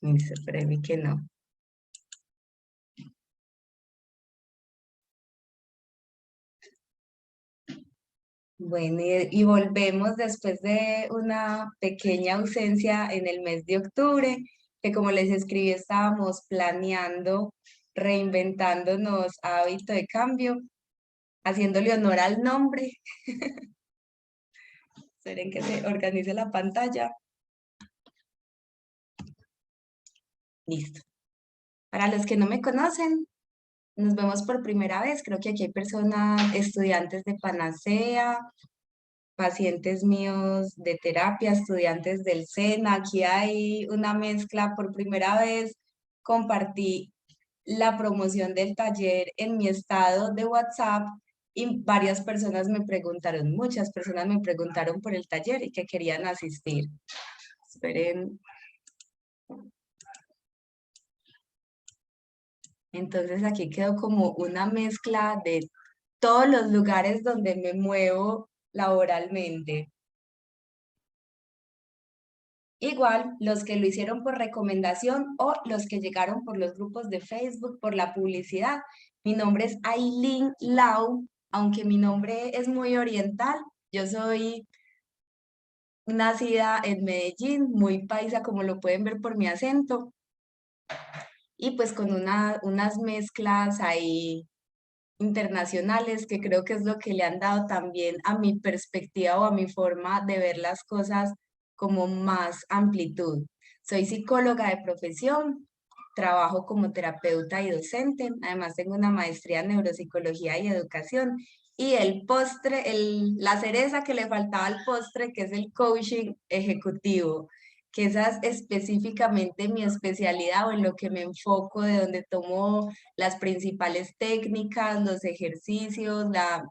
Listo, espérame que no. Bueno, y volvemos después de una pequeña ausencia en el mes de octubre, que como les escribí, estábamos planeando, reinventándonos hábito de cambio, haciéndole honor al nombre. Esperen que se organice la pantalla. Listo. Para los que no me conocen, nos vemos por primera vez. Creo que aquí hay personas, estudiantes de Panacea, pacientes míos de terapia, estudiantes del SENA. Aquí hay una mezcla. Por primera vez compartí la promoción del taller en mi estado de WhatsApp y varias personas me preguntaron, muchas personas me preguntaron por el taller y que querían asistir. Esperen. Entonces aquí quedó como una mezcla de todos los lugares donde me muevo laboralmente. Igual los que lo hicieron por recomendación o los que llegaron por los grupos de Facebook, por la publicidad. Mi nombre es Aileen Lau, aunque mi nombre es muy oriental. Yo soy nacida en Medellín, muy paisa como lo pueden ver por mi acento, y pues con unas mezclas ahí internacionales, que creo que es lo que le han dado también a mi perspectiva o a mi forma de ver las cosas como más amplitud. Soy psicóloga de profesión, trabajo como terapeuta y docente, además tengo una maestría en neuropsicología y educación, y el postre, la cereza que le faltaba al postre, que es el coaching ejecutivo, que esa es específicamente mi especialidad o en lo que me enfoco, de donde tomo las principales técnicas, los ejercicios,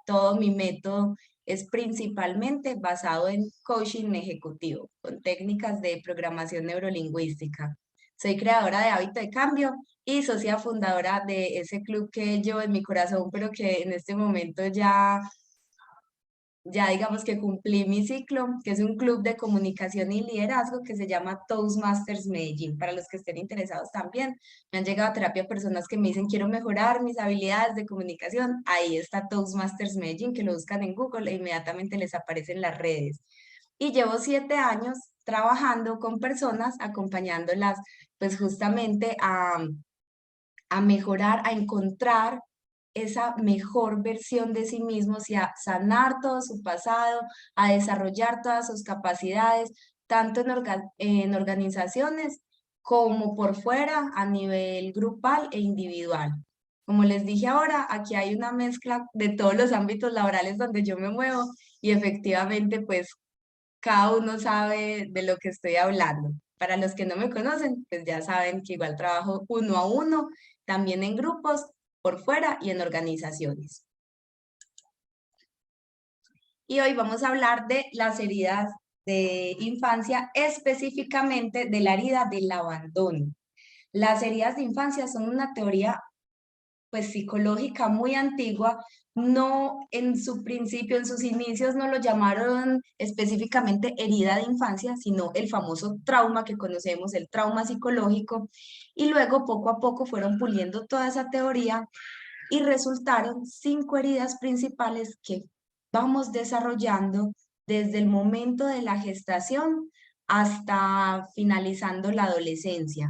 todo mi método es principalmente basado en coaching ejecutivo, con técnicas de programación neurolingüística. Soy creadora de Hábito de Cambio y socia fundadora de ese club que llevo en mi corazón, pero que en este momento ya digamos que cumplí mi ciclo, que es un club de comunicación y liderazgo que se llama Toastmasters Medellín. Para los que estén interesados también, me han llegado a terapia personas que me dicen, quiero mejorar mis habilidades de comunicación. Ahí está Toastmasters Medellín, que lo buscan en Google e inmediatamente les aparecen las redes. Y llevo 7 años trabajando con personas, acompañándolas pues justamente a mejorar, a encontrar esa mejor versión de sí mismos y a sanar todo su pasado, a desarrollar todas sus capacidades, tanto en organizaciones como por fuera, a nivel grupal e individual. Como les dije ahora, aquí hay una mezcla de todos los ámbitos laborales donde yo me muevo y efectivamente pues cada uno sabe de lo que estoy hablando. Para los que no me conocen, pues ya saben que igual trabajo uno a uno, también en grupos, por fuera y en organizaciones. Y hoy vamos a hablar de las heridas de infancia, específicamente de la herida del abandono. Las heridas de infancia son una teoría pues psicológica muy antigua. No, en su principio, en sus inicios, no lo llamaron específicamente herida de infancia, sino el famoso trauma que conocemos, el trauma psicológico, y luego poco a poco fueron puliendo toda esa teoría y resultaron 5 heridas principales que vamos desarrollando desde el momento de la gestación hasta finalizando la adolescencia.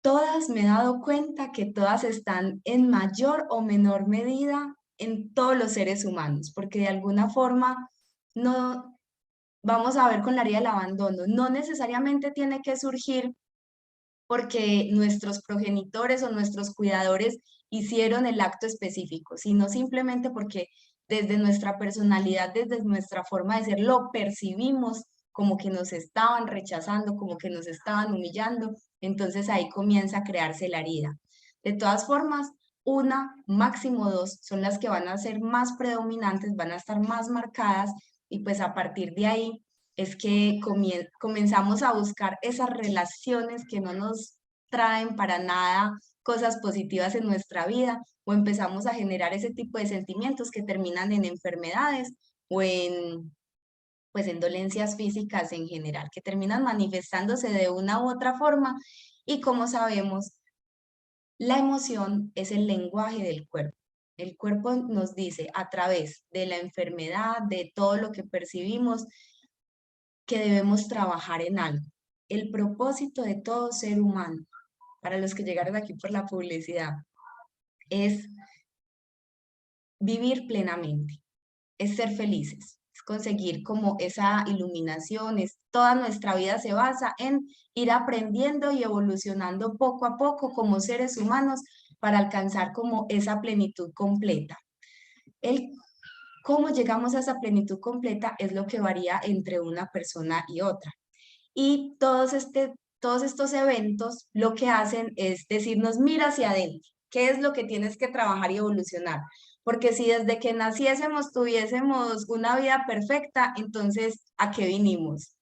Todas me he dado cuenta que todas están en mayor o menor medida en todos los seres humanos, porque de alguna forma no vamos a ver con la herida del abandono, no necesariamente tiene que surgir porque nuestros progenitores o nuestros cuidadores hicieron el acto específico, sino simplemente porque desde nuestra personalidad, desde nuestra forma de ser, lo percibimos como que nos estaban rechazando, como que nos estaban humillando, entonces ahí comienza a crearse la herida. De todas formas, una, máximo dos, son las que van a ser más predominantes, van a estar más marcadas y pues a partir de ahí es que comenzamos a buscar esas relaciones que no nos traen para nada cosas positivas en nuestra vida o empezamos a generar ese tipo de sentimientos que terminan en enfermedades o pues en dolencias físicas en general, que terminan manifestándose de una u otra forma. Y como sabemos, la emoción es el lenguaje del cuerpo. El cuerpo nos dice a través de la enfermedad, de todo lo que percibimos, que debemos trabajar en algo. El propósito de todo ser humano, para los que llegaron aquí por la publicidad, es vivir plenamente, es ser felices, es conseguir como esa iluminación, es toda nuestra vida se basa en ir aprendiendo y evolucionando poco a poco como seres humanos para alcanzar como esa plenitud completa. El cómo llegamos a esa plenitud completa es lo que varía entre una persona y otra. Y todos estos eventos lo que hacen es decirnos, mira hacia adentro, qué es lo que tienes que trabajar y evolucionar. Porque si desde que naciésemos tuviésemos una vida perfecta, entonces, ¿a qué vinimos?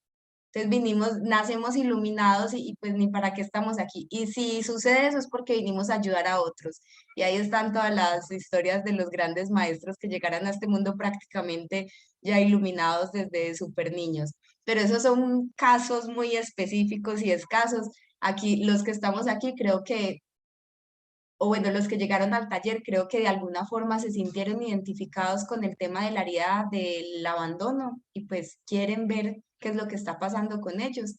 Entonces vinimos, nacemos iluminados y pues ni para qué estamos aquí. Y si sucede eso es porque vinimos a ayudar a otros. Y ahí están todas las historias de los grandes maestros que llegaron a este mundo prácticamente ya iluminados desde súper niños. Pero esos son casos muy específicos y escasos. Aquí, los que estamos aquí, creo que, o bueno, los que llegaron al taller, creo que de alguna forma se sintieron identificados con el tema de la herida del abandono y pues quieren ver qué es lo que está pasando con ellos.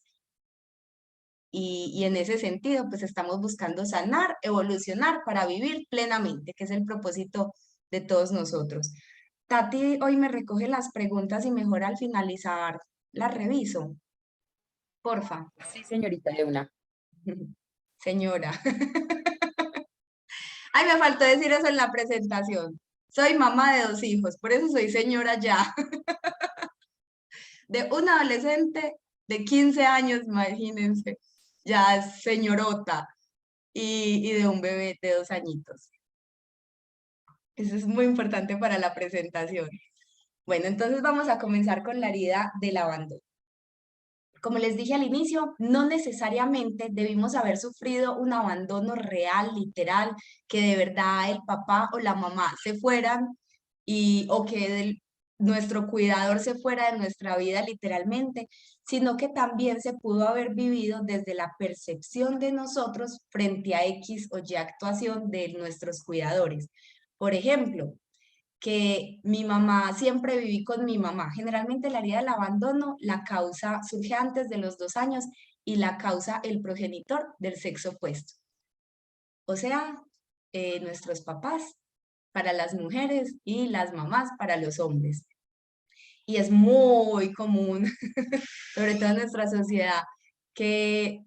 Y en ese sentido, pues estamos buscando sanar, evolucionar para vivir plenamente, que es el propósito de todos nosotros. Tati hoy me recoge las preguntas y mejor al finalizar las reviso. Porfa. Sí, señorita, de una. Señora. Ay, me faltó decir eso en la presentación. Soy mamá de 2 hijos, por eso soy señora ya. De una adolescente de 15 años, imagínense, ya es señorota, y de un bebé de 2 añitos. Eso es muy importante para la presentación. Bueno, entonces vamos a comenzar con la herida del abandono. Como les dije al inicio, no necesariamente debimos haber sufrido un abandono real, literal, que de verdad el papá o la mamá se fueran o que nuestro cuidador se fuera de nuestra vida literalmente, sino que también se pudo haber vivido desde la percepción de nosotros frente a X o Y actuación de nuestros cuidadores. Por ejemplo, que mi mamá, siempre viví con mi mamá. Generalmente la herida del abandono, la causa surge antes de los 2 años y la causa el progenitor del sexo opuesto. O sea, nuestros papás para las mujeres y las mamás para los hombres. Y es muy común, sobre todo en nuestra sociedad, que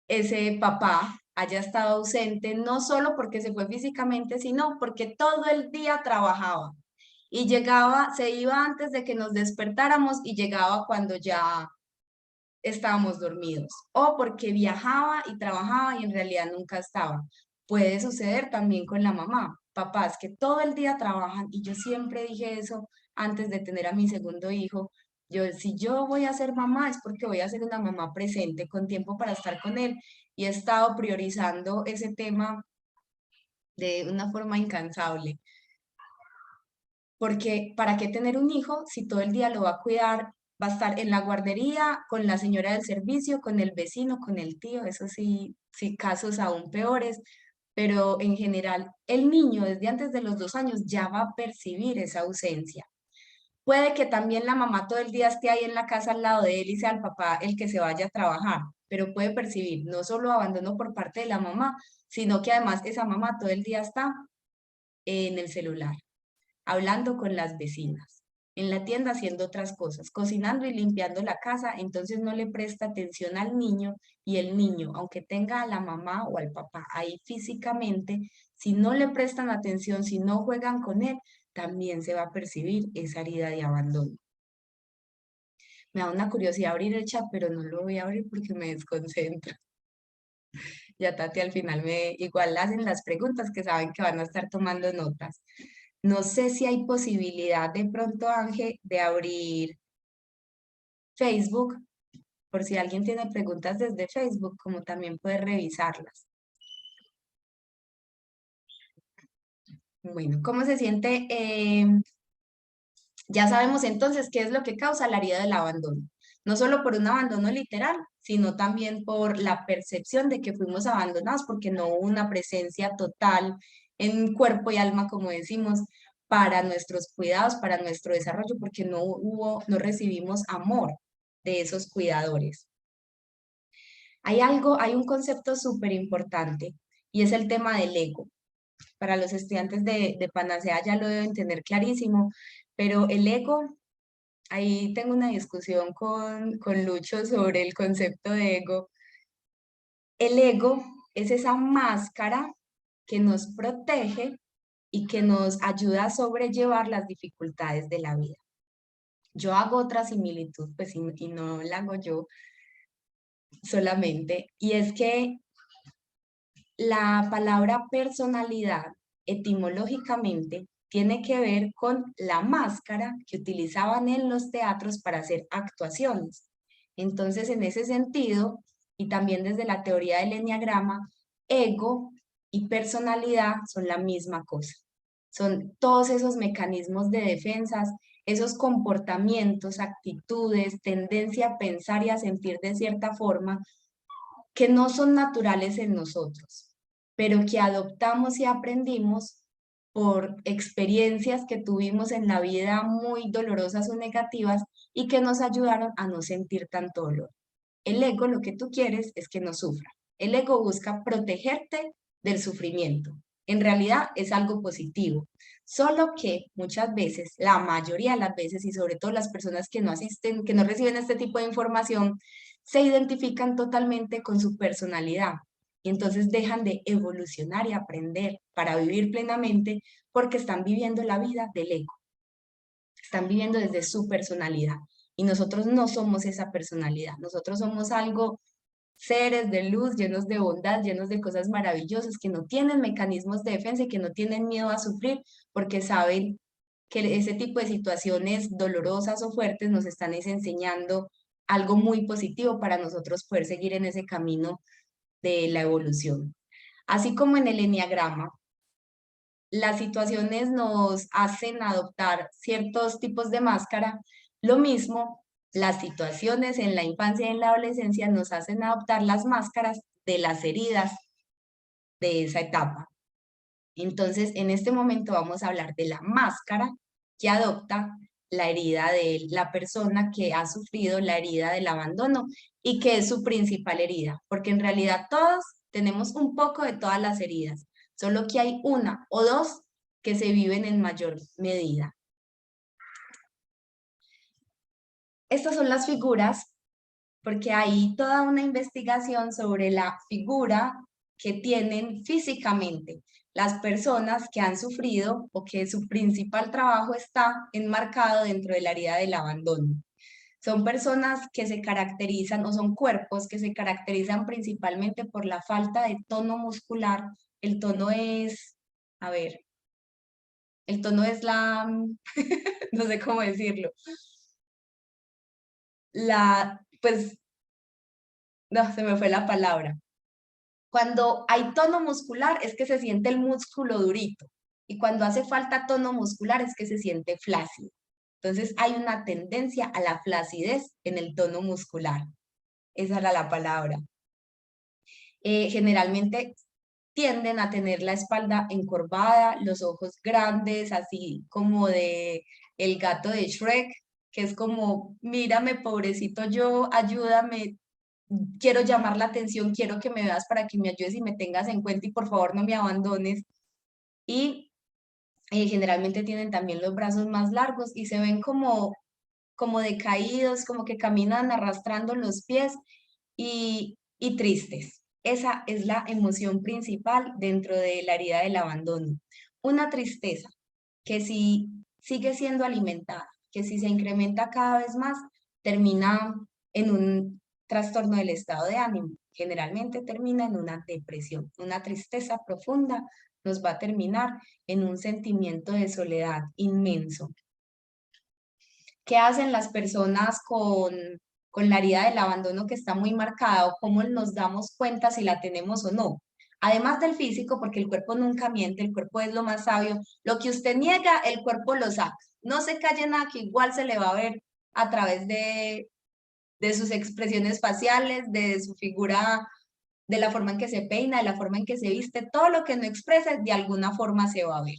ese papá haya estado ausente, no solo porque se fue físicamente, sino porque todo el día trabajaba y llegaba, se iba antes de que nos despertáramos y llegaba cuando ya estábamos dormidos, o porque viajaba y trabajaba y en realidad nunca estaba. Puede suceder también con la mamá, papás que todo el día trabajan y yo siempre dije eso antes de tener a mi segundo hijo. Yo, si yo voy a ser mamá es porque voy a ser una mamá presente, con tiempo para estar con él y he estado priorizando ese tema de una forma incansable. Porque ¿para qué tener un hijo si todo el día lo va a cuidar? Va a estar en la guardería, con la señora del servicio, con el vecino, con el tío, eso sí, sí, casos aún peores, pero en general el niño desde antes de los 2 años ya va a percibir esa ausencia. Puede que también la mamá todo el día esté ahí en la casa al lado de él y sea el papá el que se vaya a trabajar, pero puede percibir no solo abandono por parte de la mamá, sino que además esa mamá todo el día está en el celular hablando con las vecinas, en la tienda haciendo otras cosas, cocinando y limpiando la casa, entonces no le presta atención al niño y el niño, aunque tenga a la mamá o al papá ahí físicamente, si no le prestan atención, si no juegan con él, también se va a percibir esa herida de abandono. Me da una curiosidad abrir el chat, pero no lo voy a abrir porque me desconcentro. Ya Tati al final me igual hacen las preguntas que saben que van a estar tomando notas. No sé si hay posibilidad de pronto, Ángel, de abrir Facebook, por si alguien tiene preguntas desde Facebook, como también puede revisarlas. Bueno, ¿cómo se siente Ya sabemos entonces qué es lo que causa la herida del abandono. No solo por un abandono literal, sino también por la percepción de que fuimos abandonados porque no hubo una presencia total en cuerpo y alma, como decimos, para nuestros cuidados, para nuestro desarrollo, porque no recibimos amor de esos cuidadores. Hay un concepto súper importante y es el tema del ego. Para los estudiantes de Panacea ya lo deben tener clarísimo, pero el ego, ahí tengo una discusión con Lucho sobre el concepto de ego. El ego es esa máscara que nos protege y que nos ayuda a sobrellevar las dificultades de la vida. Yo hago otra similitud, pues, y no la hago yo solamente, y es que la palabra personalidad, etimológicamente, tiene que ver con la máscara que utilizaban en los teatros para hacer actuaciones. Entonces, en ese sentido, y también desde la teoría del eneagrama, ego y personalidad son la misma cosa. Son todos esos mecanismos de defensas, esos comportamientos, actitudes, tendencia a pensar y a sentir de cierta forma que no son naturales en nosotros, pero que adoptamos y aprendimos por experiencias que tuvimos en la vida muy dolorosas o negativas y que nos ayudaron a no sentir tanto dolor. El ego lo que tú quieres es que no sufra. El ego busca protegerte del sufrimiento. En realidad es algo positivo, solo que muchas veces, la mayoría de las veces y sobre todo las personas que no asisten, que no reciben este tipo de información, se identifican totalmente con su personalidad y entonces dejan de evolucionar y aprender para vivir plenamente porque están viviendo la vida del ego, están viviendo desde su personalidad y nosotros no somos esa personalidad, nosotros somos algo, seres de luz, llenos de bondad, llenos de cosas maravillosas, que no tienen mecanismos de defensa y que no tienen miedo a sufrir porque saben que ese tipo de situaciones dolorosas o fuertes nos están enseñando algo muy positivo para nosotros poder seguir en ese camino de la evolución. Así como en el eneagrama, las situaciones nos hacen adoptar ciertos tipos de máscara, lo mismo, las situaciones en la infancia y en la adolescencia nos hacen adoptar las máscaras de las heridas de esa etapa. Entonces, en este momento vamos a hablar de la máscara que adopta la herida de la persona que ha sufrido la herida del abandono y que es su principal herida, porque en realidad todos tenemos un poco de todas las heridas, solo que hay una o dos que se viven en mayor medida. Estas son las figuras, porque hay toda una investigación sobre la figura que tienen físicamente las personas que han sufrido o que su principal trabajo está enmarcado dentro de la herida del abandono. Son personas que se caracterizan o son cuerpos que se caracterizan principalmente por la falta de tono muscular. El tono es, a ver, el tono es la, no sé cómo decirlo, pues, no, se me fue la palabra. Cuando hay tono muscular es que se siente el músculo durito y cuando hace falta tono muscular es que se siente flácido. Entonces hay una tendencia a la flacidez en el tono muscular. Esa era la palabra. Generalmente tienden a tener la espalda encorvada, los ojos grandes, así como de el gato de Shrek, que es como, mírame, pobrecito yo, ayúdame, quiero llamar la atención, quiero que me veas para que me ayudes y me tengas en cuenta y por favor no me abandones. Y generalmente tienen también los brazos más largos y se ven como decaídos, como que caminan arrastrando los pies y tristes. Esa es la emoción principal dentro de la herida del abandono. Una tristeza que si sigue siendo alimentada, que si se incrementa cada vez más, termina en un trastorno del estado de ánimo. Generalmente termina en una depresión. Una tristeza profunda nos va a terminar en un sentimiento de soledad inmenso. ¿Qué hacen las personas con la herida del abandono que está muy marcada o cómo nos damos cuenta si la tenemos o no? Además del físico, porque el cuerpo nunca miente, el cuerpo es lo más sabio. Lo que usted niega, el cuerpo lo saca. No se calle nada que igual se le va a ver a través de sus expresiones faciales, de su figura, de la forma en que se peina, de la forma en que se viste, todo lo que no exprese de alguna forma se va a ver.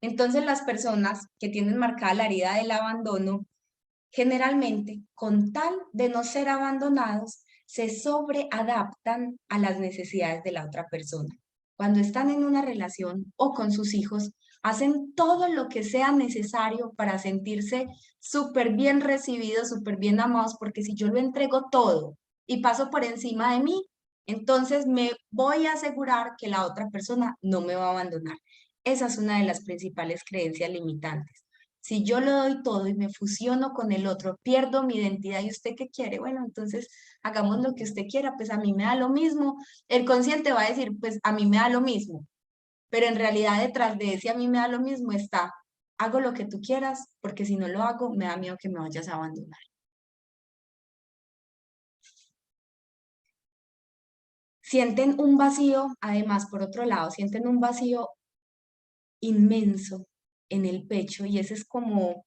Entonces las personas que tienen marcada la herida del abandono, generalmente, con tal de no ser abandonados, se sobreadaptan a las necesidades de la otra persona. Cuando están en una relación o con sus hijos, hacen todo lo que sea necesario para sentirse súper bien recibidos, súper bien amados, porque si yo lo entrego todo y paso por encima de mí, entonces me voy a asegurar que la otra persona no me va a abandonar. Esa es una de las principales creencias limitantes. Si yo lo doy todo y me fusiono con el otro, pierdo mi identidad. ¿Y usted qué quiere? Bueno, entonces hagamos lo que usted quiera, pues a mí me da lo mismo. El consciente va a decir, pues a mí me da lo mismo, pero en realidad detrás de ese a mí me da lo mismo está, hago lo que tú quieras, porque si no lo hago, me da miedo que me vayas a abandonar. Sienten un vacío, además, por otro lado, sienten un vacío inmenso en el pecho y ese es como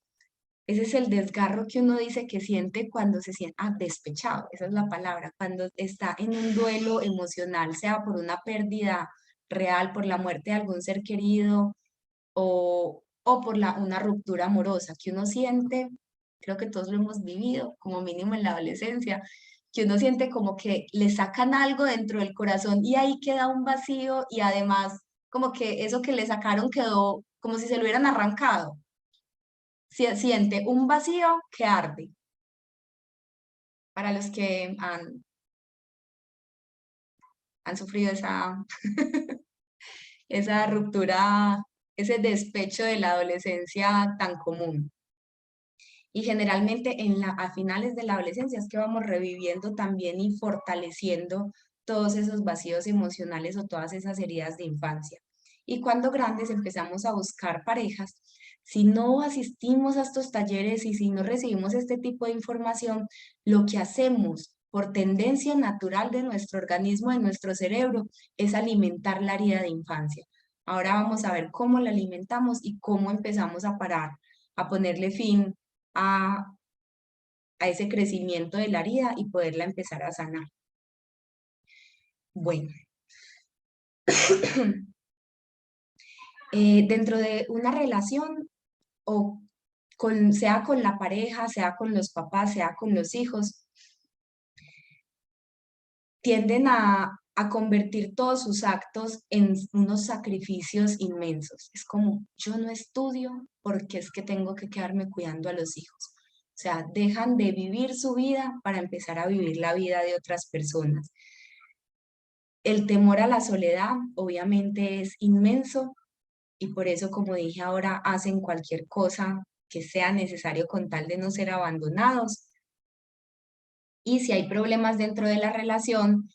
ese es el desgarro que uno dice que siente cuando se siente despechado, esa es la palabra, cuando está en un duelo emocional, sea por una pérdida real, por la muerte de algún ser querido o por una ruptura amorosa que uno siente, creo que todos lo hemos vivido, como mínimo en la adolescencia, que uno siente como que le sacan algo dentro del corazón y ahí queda un vacío y además como que eso que le sacaron quedó como si se lo hubieran arrancado. Siente un vacío que arde. Para los que han sufrido esa ruptura, ese despecho de la adolescencia tan común. Y generalmente a finales de la adolescencia es que vamos reviviendo también y fortaleciendo todos esos vacíos emocionales o todas esas heridas de infancia. Y cuando grandes empezamos a buscar parejas, si no asistimos a estos talleres y si no recibimos este tipo de información, lo que hacemos por tendencia natural de nuestro organismo, de nuestro cerebro, es alimentar la herida de infancia. Ahora vamos a ver cómo la alimentamos y cómo empezamos a parar, a ponerle fin a, a ese crecimiento de la herida y poderla empezar a sanar. Bueno, dentro de una relación o sea con la pareja, sea con los papás, sea con los hijos, tienden a convertir todos sus actos en unos sacrificios inmensos. Es como, yo no estudio porque es que tengo que quedarme cuidando a los hijos. O sea, dejan de vivir su vida para empezar a vivir la vida de otras personas. El temor a la soledad obviamente es inmenso y por eso, como dije ahora, hacen cualquier cosa que sea necesario con tal de no ser abandonados. Y si hay problemas dentro de la relación,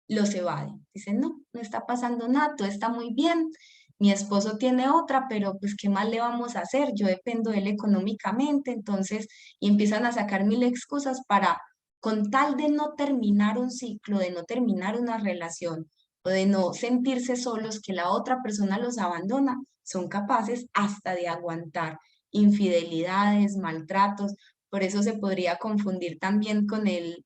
los evaden. Dicen, no, no está pasando nada, todo está muy bien. Mi esposo tiene otra, pero pues, ¿qué más le vamos a hacer? Yo dependo de él económicamente, entonces, y empiezan a sacar mil excusas para, con tal de no terminar un ciclo, de no terminar una relación, o de no sentirse solos, que la otra persona los abandona, son capaces hasta de aguantar infidelidades, maltratos. Por eso se podría confundir también con el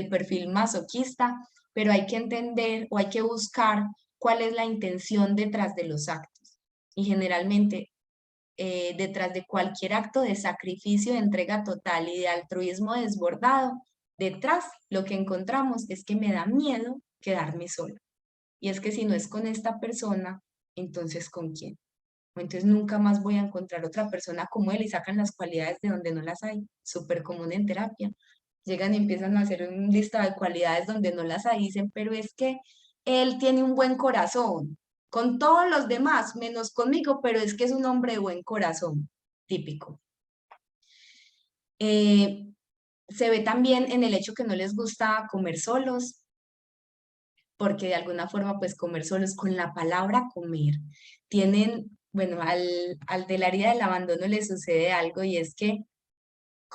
perfil masoquista, pero hay que entender o hay que buscar cuál es la intención detrás de los actos. Y generalmente, detrás de cualquier acto de sacrificio, de entrega total y de altruismo desbordado, detrás lo que encontramos es que me da miedo quedarme sola. Y es que si no es con esta persona, entonces ¿con quién? O entonces nunca más voy a encontrar otra persona como él y sacan las cualidades de donde no las hay. Súper común en terapia. Llegan y empiezan a hacer un listado de cualidades donde no las hay, dicen, pero es que él tiene un buen corazón, con todos los demás, menos conmigo, pero es que es un hombre de buen corazón, típico. Eh, Se ve también en el hecho que no les gusta comer solos, porque de alguna forma, pues comer solos, con la palabra comer, tienen, bueno, al de la herida del abandono le sucede algo y es que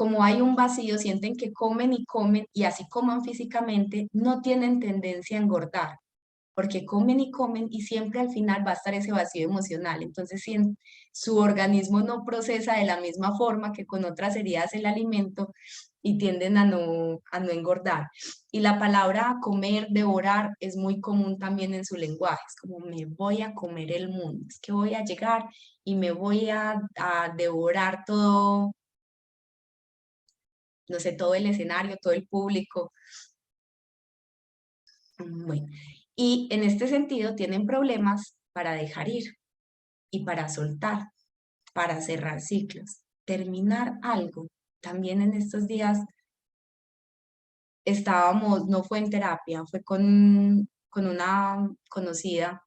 como hay un vacío, sienten que comen y comen y así coman físicamente, no tienen tendencia a engordar, porque comen y siempre al final va a estar ese vacío emocional. Entonces, si su organismo no procesa de la misma forma que con otras heridas el alimento y tienden a no engordar. Y la palabra comer, devorar es muy común también en su lenguaje, es como me voy a comer el mundo, es que voy a llegar y me voy a devorar todo, no sé, todo el escenario, todo el público. Bueno, y en este sentido tienen problemas para dejar ir y para soltar, para cerrar ciclos, terminar algo. También en estos días estábamos, no fue en terapia, fue con una conocida,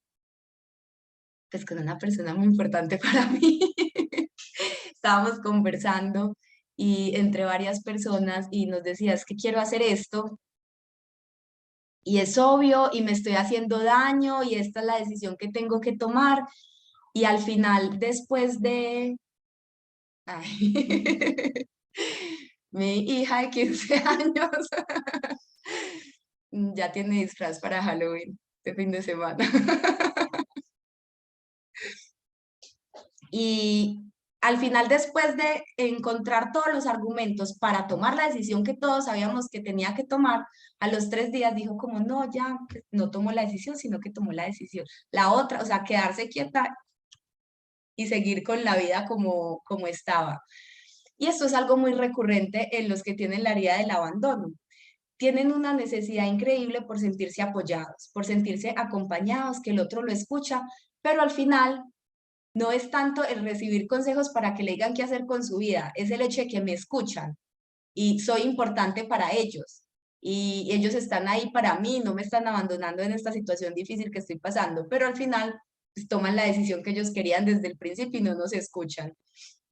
pues con una persona muy importante para mí. Estábamos conversando y entre varias personas y nos decía, es que quiero hacer esto y es obvio y me estoy haciendo daño y esta es la decisión que tengo que tomar. Y al final, después de... Ay, mi hija de 15 años ya tiene disfraz para Halloween este fin de semana. Y al final, después de encontrar todos los argumentos para tomar la decisión que todos sabíamos que tenía que tomar, a los 3 días dijo como, no, ya pues, no tomó la decisión, sino que tomó la decisión. La otra, o sea, quedarse quieta y seguir con la vida como estaba. Y esto es algo muy recurrente en los que tienen la herida del abandono. Tienen una necesidad increíble por sentirse apoyados, por sentirse acompañados, que el otro lo escucha, pero al final no es tanto el recibir consejos para que le digan qué hacer con su vida, es el hecho de que me escuchan y soy importante para ellos. Y ellos están ahí para mí, no me están abandonando en esta situación difícil que estoy pasando, pero al final pues, toman la decisión que ellos querían desde el principio y no nos escuchan.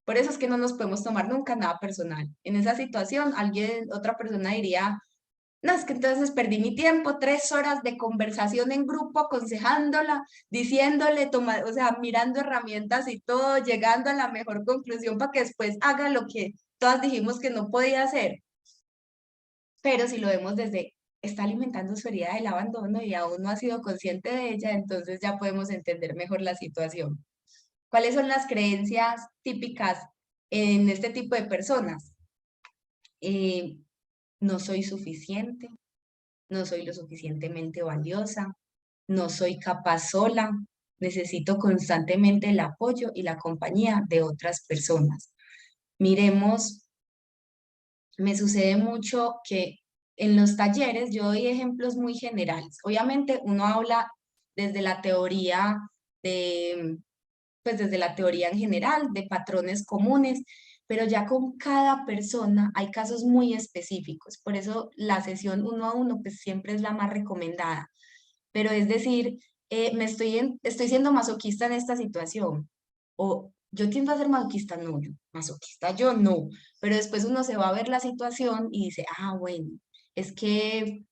Por eso es que no nos podemos tomar nunca nada personal. En esa situación, otra persona diría, no, es que entonces perdí mi tiempo, 3 horas de conversación en grupo, aconsejándola, diciéndole, o sea, mirando herramientas y todo, llegando a la mejor conclusión para que después haga lo que todas dijimos que no podía hacer. Pero si lo vemos desde, está alimentando su herida del abandono y aún no ha sido consciente de ella, entonces ya podemos entender mejor la situación. ¿Cuáles son las creencias típicas en este tipo de personas? Eh, no soy suficiente, no soy lo suficientemente valiosa, no soy capaz sola, necesito constantemente el apoyo y la compañía de otras personas. Miremos, me sucede mucho que en los talleres yo doy ejemplos muy generales. Obviamente uno habla desde la teoría de, pues desde la teoría en general, de patrones comunes, pero ya con cada persona hay casos muy específicos. Por eso la sesión 1 a 1 pues siempre es la más recomendada. Pero es decir, estoy siendo masoquista en esta situación. O yo tiendo a ser masoquista, no, masoquista yo no. Pero después uno se va a ver la situación y dice, ah, bueno, es que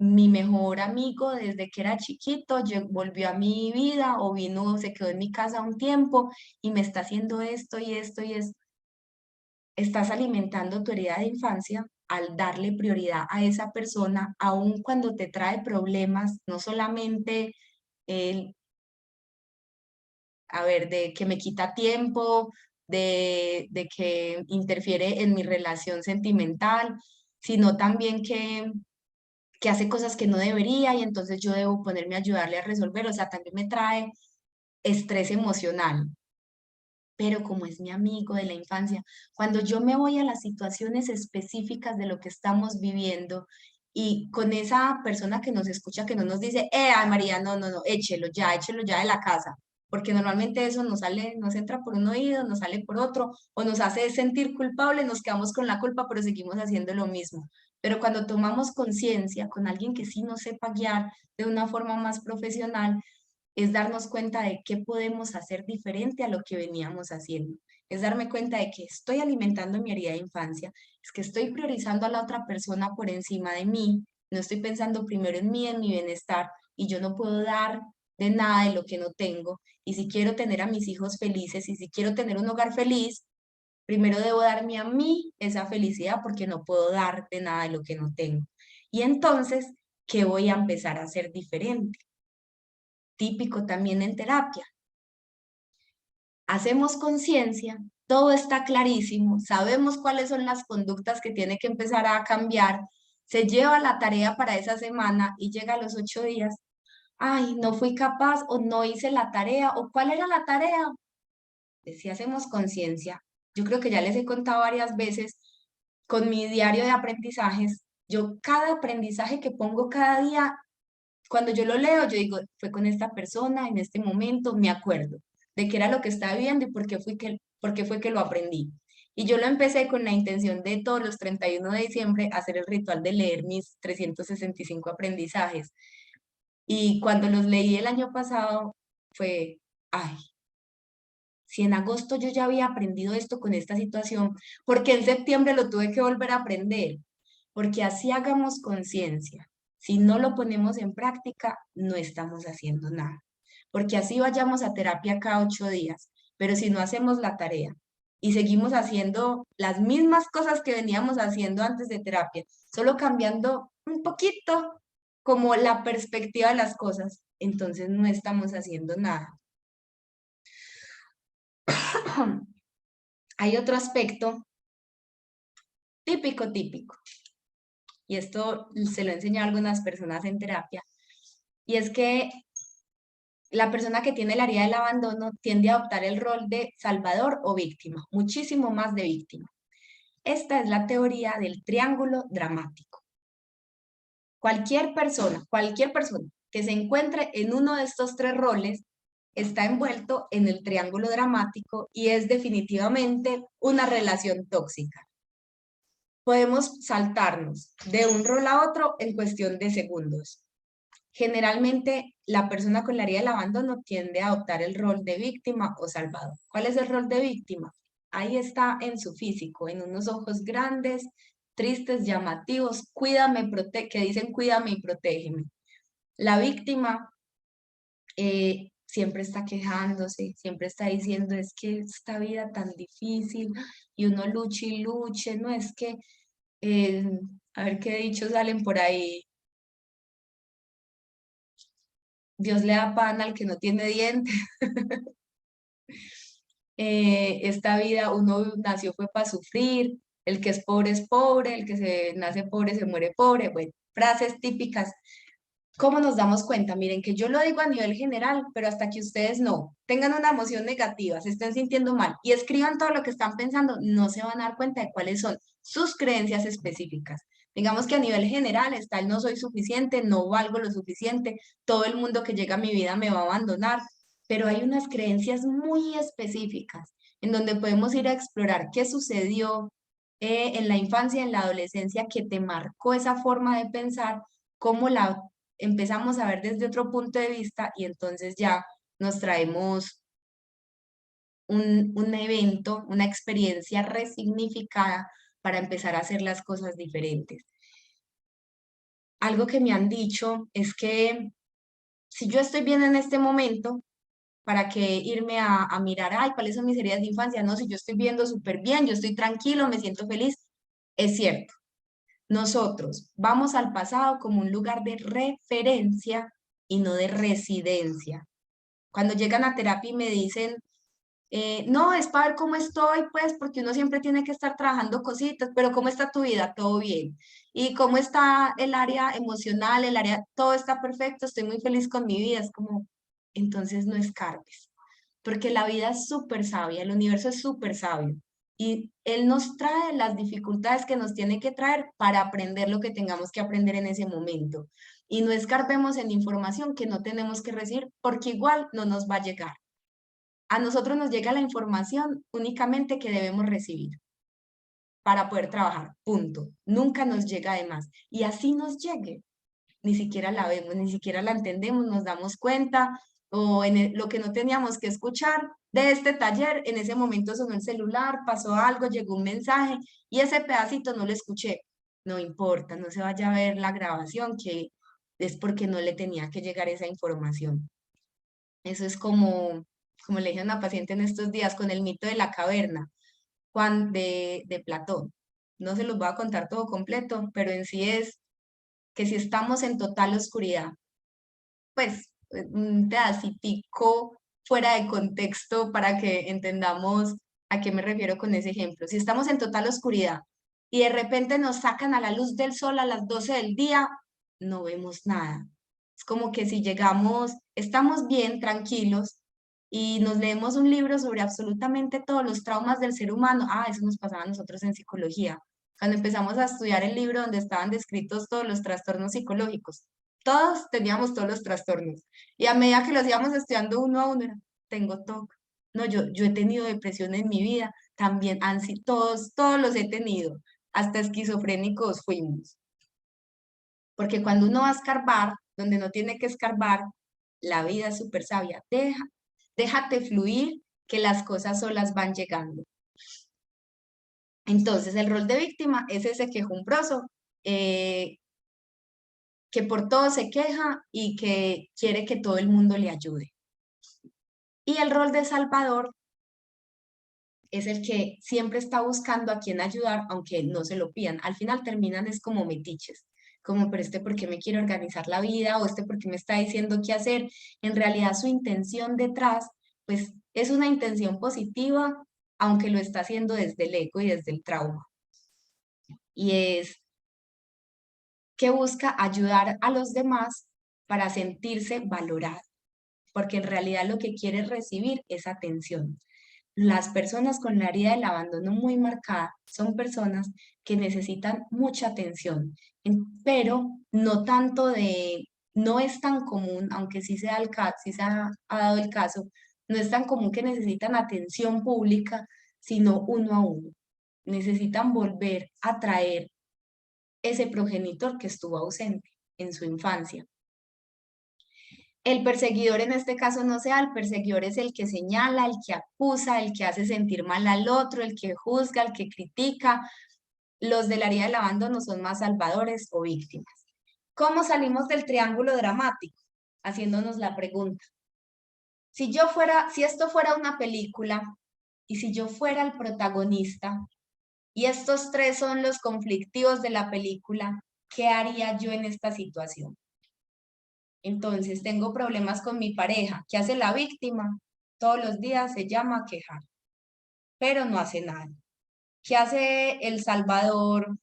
mi mejor amigo desde que era chiquito volvió a mi vida o vino, se quedó en mi casa un tiempo y me está haciendo esto y esto y esto. Estás alimentando tu herida de infancia al darle prioridad a esa persona, aun cuando te trae problemas, no solamente el, a ver, de que me quita tiempo, de que interfiere en mi relación sentimental, sino también que hace cosas que no debería y entonces yo debo ponerme a ayudarle a resolver, o sea, también me trae estrés emocional, pero como es mi amigo de la infancia, cuando yo me voy a las situaciones específicas de lo que estamos viviendo y con esa persona que nos escucha, que no nos dice, ay María, no, no, no, échelo ya de la casa, porque normalmente eso nos sale, nos entra por un oído, nos sale por otro, o nos hace sentir culpable, nos quedamos con la culpa, pero seguimos haciendo lo mismo. Pero cuando tomamos conciencia con alguien que sí nos sepa guiar de una forma más profesional, es darnos cuenta de qué podemos hacer diferente a lo que veníamos haciendo. Es darme cuenta de que estoy alimentando mi herida de infancia, es que estoy priorizando a la otra persona por encima de mí, no estoy pensando primero en mí, en mi bienestar, y yo no puedo dar de nada de lo que no tengo. Y si quiero tener a mis hijos felices y si quiero tener un hogar feliz, Primero debo darme a mí esa felicidad porque no puedo darte nada de lo que no tengo. Y entonces, ¿qué voy a empezar a hacer diferente? Típico también en terapia. Hacemos conciencia, todo está clarísimo, sabemos cuáles son las conductas que tiene que empezar a cambiar, se lleva la tarea para esa semana y llega a los 8 días. Ay, no fui capaz o no hice la tarea o ¿cuál era la tarea? Si hacemos conciencia, yo creo que ya les he contado varias veces con mi diario de aprendizajes, yo cada aprendizaje que pongo cada día, cuando yo lo leo, yo digo, fue con esta persona en este momento, me acuerdo de qué era lo que estaba viendo y por qué fue que lo aprendí. Y yo lo empecé con la intención de todos los 31 de diciembre hacer el ritual de leer mis 365 aprendizajes. Y cuando los leí el año pasado, fue, ay, si en agosto yo ya había aprendido esto con esta situación, ¿por qué en septiembre lo tuve que volver a aprender? Porque así hagamos conciencia. Si no lo ponemos en práctica, no estamos haciendo nada. Porque así vayamos a terapia cada 8 días, pero si no hacemos la tarea y seguimos haciendo las mismas cosas que veníamos haciendo antes de terapia, solo cambiando un poquito como la perspectiva de las cosas, entonces no estamos haciendo nada. Hay otro aspecto típico, y esto se lo he enseñado a algunas personas en terapia, y es que la persona que tiene la herida del abandono tiende a adoptar el rol de salvador o víctima, muchísimo más de víctima. Esta es la teoría del triángulo dramático. Cualquier persona que se encuentre en uno de estos tres roles está envuelto en el triángulo dramático y es definitivamente una relación tóxica. Podemos saltarnos de un rol a otro en cuestión de segundos. Generalmente, la persona con la herida del abandono tiende a adoptar el rol de víctima o salvador. ¿Cuál es el rol de víctima? Ahí está en su físico, en unos ojos grandes, tristes, llamativos, que dicen cuídame y protégeme. La víctima siempre está quejándose, siempre está diciendo es que esta vida tan difícil y uno lucha y lucha, no es que eh, a ver qué dichos salen por ahí. Dios le da pan al que no tiene dientes. Esta vida uno nació fue para sufrir, el que es pobre, el que se nace pobre se muere pobre. Bueno, frases típicas. ¿Cómo nos damos cuenta? Miren que yo lo digo a nivel general, pero hasta que ustedes no tengan una emoción negativa, se estén sintiendo mal y escriban todo lo que están pensando, no se van a dar cuenta de cuáles son sus creencias específicas. Digamos que a nivel general está el no soy suficiente, no valgo lo suficiente, todo el mundo que llega a mi vida me va a abandonar, pero hay unas creencias muy específicas en donde podemos ir a explorar qué sucedió en la infancia, en la adolescencia, que te marcó esa forma de pensar, cómo la empezamos a ver desde otro punto de vista y entonces ya nos traemos un evento, una experiencia resignificada para empezar a hacer las cosas diferentes. Algo que me han dicho es que si yo estoy bien en este momento, ¿para qué irme a mirar, ay, cuáles son mis heridas de infancia? No, si yo estoy viendo súper bien, yo estoy tranquilo, me siento feliz. Es cierto, nosotros vamos al pasado como un lugar de referencia y no de residencia. Cuando llegan a terapia y me dicen, no, es para ver cómo estoy, pues, porque uno siempre tiene que estar trabajando cositas, pero ¿cómo está tu vida? Todo bien. ¿Y cómo está el área emocional, el área, todo está perfecto, estoy muy feliz con mi vida? Es como, entonces no escarbes, porque la vida es súper sabia, el universo es súper sabio. Y Él nos trae las dificultades que nos tiene que traer para aprender lo que tengamos que aprender en ese momento. Y no escarbemos en información que no tenemos que recibir, porque igual no nos va a llegar. A nosotros nos llega la información únicamente que debemos recibir para poder trabajar, punto. Nunca nos llega de más. Y así nos llegue, ni siquiera la vemos, ni siquiera la entendemos, nos damos cuenta, o lo que no teníamos que escuchar de este taller, en ese momento sonó el celular, pasó algo, llegó un mensaje, y ese pedacito no lo escuché. No importa, no se vaya a ver la grabación, que es porque no le tenía que llegar esa información. Eso es como le dije a una paciente en estos días con el mito de la caverna. de Platón. No se los voy a contar todo completo, pero en sí es que si estamos en total oscuridad, pues un pedacitico fuera de contexto para que entendamos a qué me refiero con ese ejemplo. Si estamos en total oscuridad y de repente nos sacan a la luz del sol a las 12 del día, no vemos nada. Es como que si llegamos, estamos bien, tranquilos, y nos leemos un libro sobre absolutamente todos los traumas del ser humano. Ah, eso nos pasaba a nosotros en psicología. Cuando empezamos a estudiar el libro donde estaban descritos todos los trastornos psicológicos, todos teníamos todos los trastornos. Y a medida que los íbamos estudiando uno a uno, era, tengo TOC. No, yo he tenido depresión en mi vida, también todos los he tenido, hasta esquizofrénicos fuimos. Porque cuando uno va a escarbar, donde no tiene que escarbar, la vida es súper sabia. Déjate fluir, que las cosas solas van llegando. Entonces, el rol de víctima es ese quejumbroso, que por todo se queja y que quiere que todo el mundo le ayude. Y el rol de salvador es el que siempre está buscando a quién ayudar, aunque no se lo pidan. Al final terminan es como metiches, como, pero este porque me quiere organizar la vida o este porque me está diciendo qué hacer. En realidad su intención detrás, pues es una intención positiva, aunque lo está haciendo desde el ego y desde el trauma. Y es que busca ayudar a los demás para sentirse valorado, porque en realidad lo que quiere recibir es atención. Las personas con la herida del abandono muy marcada son personas que necesitan mucha atención, pero no tanto no es tan común, aunque sí se ha dado el caso, no es tan común que necesitan atención pública, sino uno a uno. Necesitan volver a traer ese progenitor que estuvo ausente en su infancia. El perseguidor en este caso no sea, el perseguidor es el que señala, el que acusa, el que hace sentir mal al otro, el que juzga, el que critica. Los de la herida del abandono son más salvadores o víctimas. ¿Cómo salimos del triángulo dramático? Haciéndonos la pregunta. Si esto fuera una película y si yo fuera el protagonista y estos tres son los conflictivos de la película, ¿qué haría yo en esta situación? Entonces, tengo problemas con mi pareja. ¿Qué hace la víctima? Todos los días se llama a quejar, pero no hace nada. ¿Qué hace el salvador?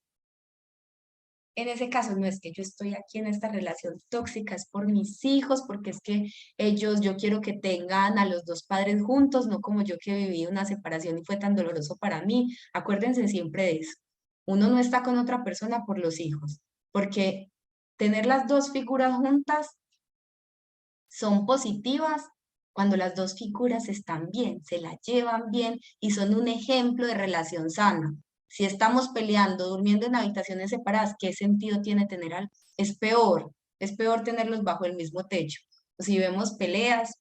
En ese caso, no es que yo estoy aquí en esta relación tóxica, es por mis hijos, porque es que yo quiero que tengan a los dos padres juntos, no como yo que viví una separación y fue tan doloroso para mí. Acuérdense siempre de eso. Uno no está con otra persona por los hijos, porque tener las dos figuras juntas son positivas cuando las dos figuras están bien, se la llevan bien y son un ejemplo de relación sana. Si estamos peleando, durmiendo en habitaciones separadas, ¿qué sentido tiene tener al? Es peor tenerlos bajo el mismo techo. Si vemos peleas,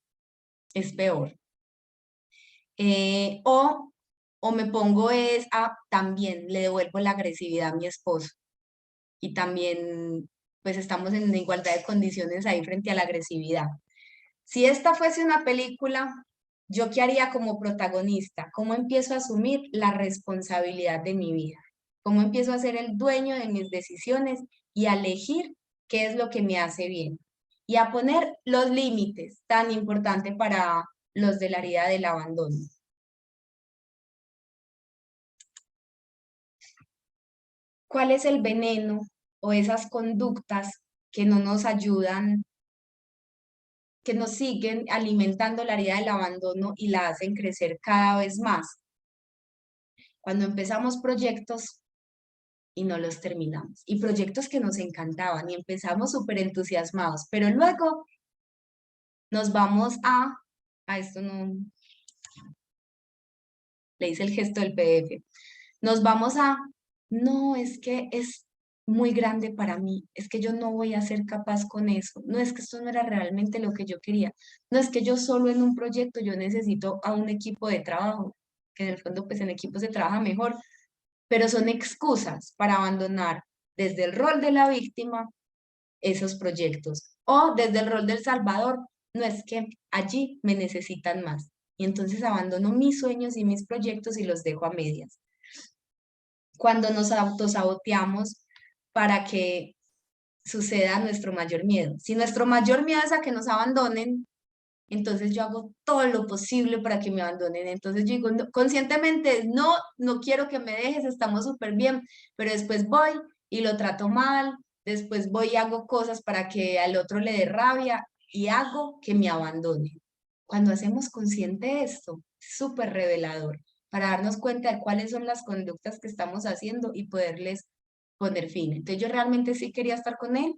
es peor. O me pongo también le devuelvo la agresividad a mi esposo. Y también, pues estamos en igualdad de condiciones ahí frente a la agresividad. Si esta fuese una película, ¿yo qué haría como protagonista? ¿Cómo empiezo a asumir la responsabilidad de mi vida? ¿Cómo empiezo a ser el dueño de mis decisiones y a elegir qué es lo que me hace bien? Y a poner los límites, tan importante para los de la herida del abandono. ¿Cuál es el veneno o esas conductas que no nos ayudan, que nos siguen alimentando la herida del abandono y la hacen crecer cada vez más? Cuando empezamos proyectos y no los terminamos. Y proyectos que nos encantaban y empezamos súper entusiasmados, pero luego nos vamos a esto no, le hice el gesto del PDF, nos vamos no, es que es muy grande para mí, es que yo no voy a ser capaz con eso, no es que esto no era realmente lo que yo quería, no es que yo solo en un proyecto yo necesito a un equipo de trabajo, que en el fondo pues en equipos se trabaja mejor, pero son excusas para abandonar desde el rol de la víctima esos proyectos o desde el rol del salvador, no es que allí me necesitan más y entonces abandono mis sueños y mis proyectos y los dejo a medias. cuando nos autosaboteamos para que suceda nuestro mayor miedo. Si nuestro mayor miedo es a que nos abandonen, entonces yo hago todo lo posible para que me abandonen. Entonces yo digo, conscientemente, no, no quiero que me dejes, estamos súper bien, pero después voy y lo trato mal, después voy y hago cosas para que al otro le dé rabia y hago que me abandone. Cuando hacemos consciente esto, es súper revelador para darnos cuenta de cuáles son las conductas que estamos haciendo y poderles poner fin. Entonces yo realmente sí quería estar con él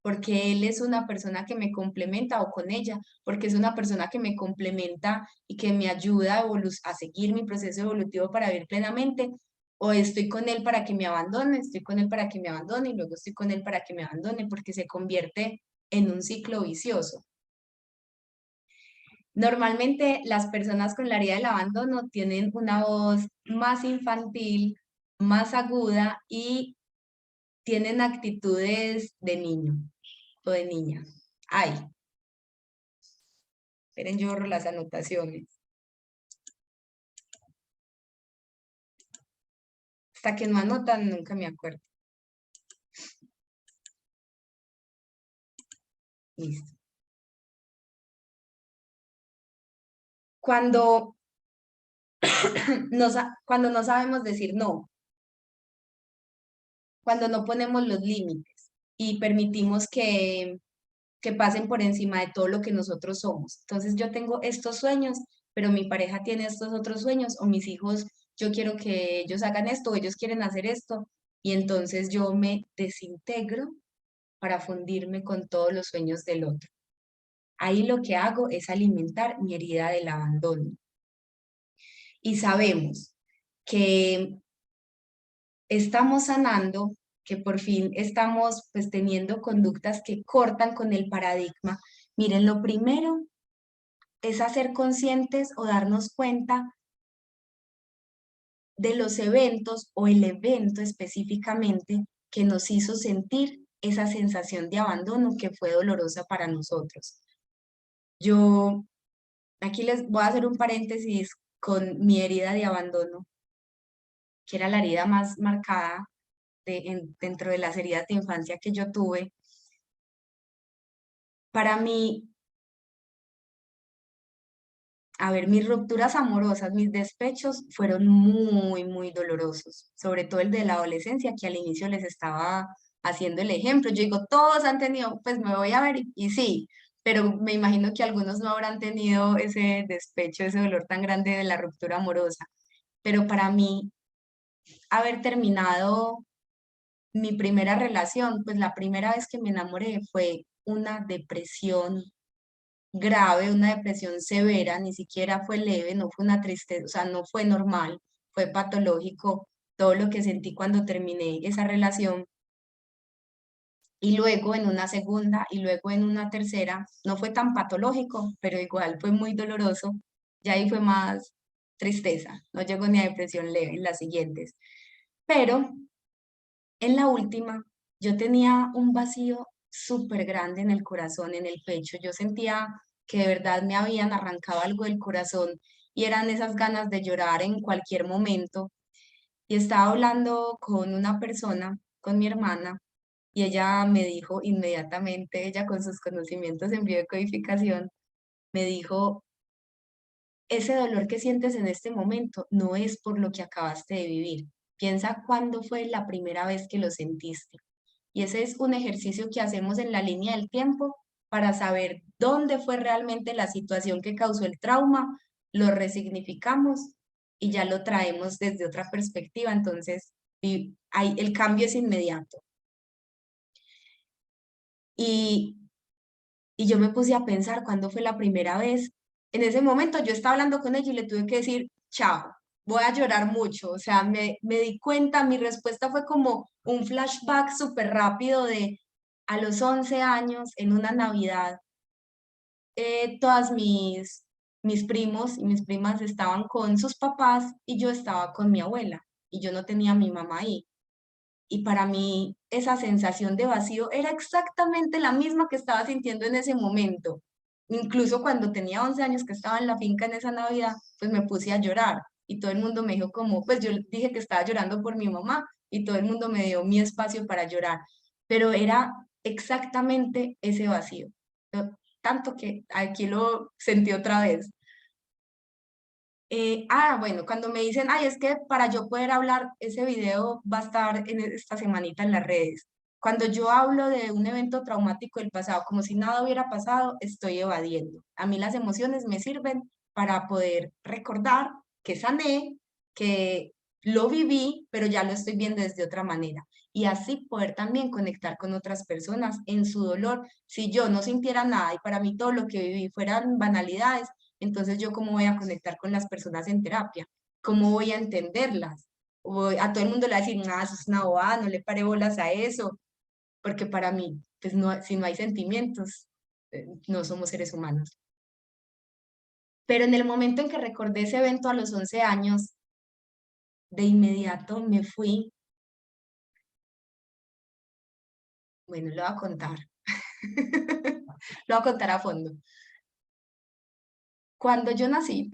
porque él es una persona que me complementa o con ella, porque es una persona que me complementa y que me ayuda a seguir mi proceso evolutivo para vivir plenamente, o estoy con él para que me abandone, estoy con él para que me abandone y luego estoy con él para que me abandone, porque se convierte en un ciclo vicioso. Normalmente las personas con la herida del abandono tienen una voz más infantil, más aguda y tienen actitudes de niño o de niña. Ay, esperen, yo borro las anotaciones. Hasta que no anotan, nunca me acuerdo. Listo. Cuando, cuando no sabemos decir no, cuando no ponemos los límites y permitimos que pasen por encima de todo lo que nosotros somos. Entonces yo tengo estos sueños, pero mi pareja tiene estos otros sueños, o mis hijos, yo quiero que ellos hagan esto, o ellos quieren hacer esto, y entonces yo me desintegro para fundirme con todos los sueños del otro. Ahí lo que hago es alimentar mi herida del abandono. Y sabemos que estamos sanando, que por fin estamos pues teniendo conductas que cortan con el paradigma. Miren, lo primero es hacer conscientes o darnos cuenta de los eventos o el evento específicamente que nos hizo sentir esa sensación de abandono que fue dolorosa para nosotros. Yo aquí les voy a hacer un paréntesis con mi herida de abandono, que era la herida más marcada dentro de las heridas de infancia que yo tuve. Para mí, a ver, mis rupturas amorosas, mis despechos fueron muy, muy dolorosos, sobre todo el de la adolescencia, que al inicio les estaba haciendo el ejemplo. Yo digo, todos han tenido, pues me voy a ver y sí, pero me imagino que algunos no habrán tenido ese despecho, ese dolor tan grande de la ruptura amorosa. Pero para mí, haber terminado mi primera relación, pues la primera vez que me enamoré fue una depresión grave, una depresión severa, ni siquiera fue leve, no fue una tristeza, o sea, no fue normal, fue patológico todo lo que sentí cuando terminé esa relación. Y luego en una segunda y luego en una tercera, no fue tan patológico, pero igual fue muy doloroso. Ya ahí fue más tristeza, no llegó ni a depresión leve en las siguientes. Pero en la última, yo tenía un vacío súper grande en el corazón, en el pecho. Yo sentía que de verdad me habían arrancado algo del corazón y eran esas ganas de llorar en cualquier momento. Y estaba hablando con una persona, con mi hermana, y ella me dijo inmediatamente, ella con sus conocimientos en biodecodificación, me dijo, ese dolor que sientes en este momento no es por lo que acabaste de vivir. Piensa cuándo fue la primera vez que lo sentiste. Y ese es un ejercicio que hacemos en la línea del tiempo para saber dónde fue realmente la situación que causó el trauma, lo resignificamos y ya lo traemos desde otra perspectiva. Entonces, el cambio es inmediato. Y, y yo me puse a pensar cuándo fue la primera vez. En ese momento yo estaba hablando con ella y le tuve que decir, chao, voy a llorar mucho. O sea, me di cuenta, mi respuesta fue como un flashback súper rápido de a los 11 años, en una Navidad, todas mis primos y mis primas estaban con sus papás y yo estaba con mi abuela y yo no tenía a mi mamá ahí. Y para mí esa sensación de vacío era exactamente la misma que estaba sintiendo en ese momento. Incluso cuando tenía 11 años que estaba en la finca en esa Navidad, pues me puse a llorar. y todo el mundo me dijo como, pues yo dije que estaba llorando por mi mamá y todo el mundo me dio mi espacio para llorar, pero era exactamente ese vacío. Tanto que aquí lo sentí otra vez. Bueno, cuando me dicen, ay, es que para yo poder hablar, ese video va a estar en esta semanita en las redes. Cuando yo hablo de un evento traumático del pasado, como si nada hubiera pasado, estoy evadiendo. A mí las emociones me sirven para poder recordar que sané, que lo viví, pero ya lo estoy viendo desde otra manera. Y así poder también conectar con otras personas en su dolor. Si yo no sintiera nada y para mí todo lo que viví fueran banalidades, entonces, ¿yo cómo voy a conectar con las personas en terapia? ¿Cómo voy a entenderlas? A todo el mundo le va a decir, nada, eso es una bobada, no le pare bolas a eso, porque para mí, pues no, si no hay sentimientos, no somos seres humanos. Pero en el momento en que recordé ese evento a los 11 años, de inmediato me fui, bueno, lo voy a contar, lo voy a contar a fondo. Cuando yo nací,